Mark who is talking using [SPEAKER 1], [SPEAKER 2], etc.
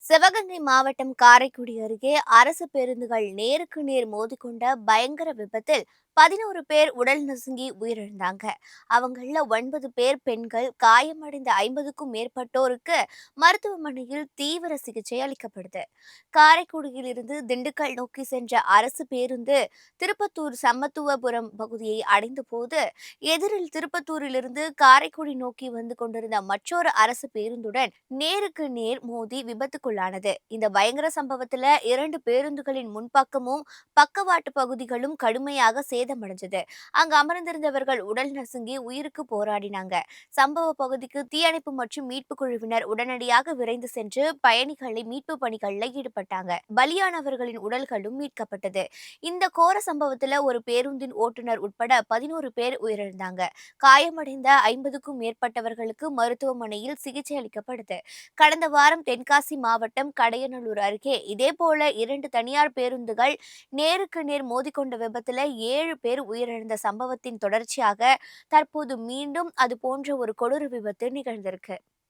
[SPEAKER 1] சிவகங்கை மாவட்டம் காரைக்குடி அருகே அரசு பேருந்துகள் நேருக்கு நேர் மோதிக்கொண்ட பயங்கர விபத்தில் 11 பேர் உடல் நசுங்கி உயிரிழந்தாங்க. அவங்கள 9 பேர் பெண்கள். காயமடைந்த 50க்கும் மேற்பட்டோருக்கு மருத்துவமனையில் தீவிர சிகிச்சை அளிக்கப்படுது. காரைக்குடியில் இருந்து திண்டுக்கல் நோக்கி சென்ற அரசு பேருந்து திருப்பத்தூர் சமத்துவபுரம் பகுதியை அடைந்த போது எதிரில் திருப்பத்தூரிலிருந்து காரைக்குடி நோக்கி வந்து கொண்டிருந்த மற்றொரு அரசு பேருந்துடன் நேருக்கு நேர் மோதி விபத்துக்குள்ளானது. இந்த பயங்கர சம்பவத்துல 2 பேருந்துகளின் முன்பக்கமும் பக்கவாட்டு பகுதிகளும் கடுமையாக சேதமடைஞ்சது. அங்கு அமர்ந்திருந்தவர்கள் உடல் நசுங்கி உயிருக்கு போராடினாங்க. சம்பவ பகுதிக்கு தீயணைப்பு மற்றும் மீட்பு குழுவினர் உடனடியாக விரைந்து சென்று பயணிகளை மீட்பு பணிகளில் ஈடுபட்டாங்க. பலியானவர்களின் உடல்களும் மீட்கப்பட்டது. இந்த கோர சம்பவத்துல ஒரு பேருந்தின் ஓட்டுநர் உட்பட 11 பேர் உயிரிழந்தாங்க. காயமடைந்த 50க்கும் மேற்பட்டவர்களுக்கு மருத்துவமனையில் சிகிச்சை அளிக்கப்படுது. கடந்த வாரம் தென்காசி மாவட்டம் கடையநல்லூர் அருகே இதேபோல 2 தனியார் பேருந்துகள் நேருக்கு நேர் மோதிக்கொண்ட விபத்தில் 7 பேர் உயிரிழந்த சம்பவத்தின் தொடர்ச்சியாக தற்போது மீண்டும் அது போன்ற ஒரு கொடூர விபத்து நிகழ்ந்திருக்கு.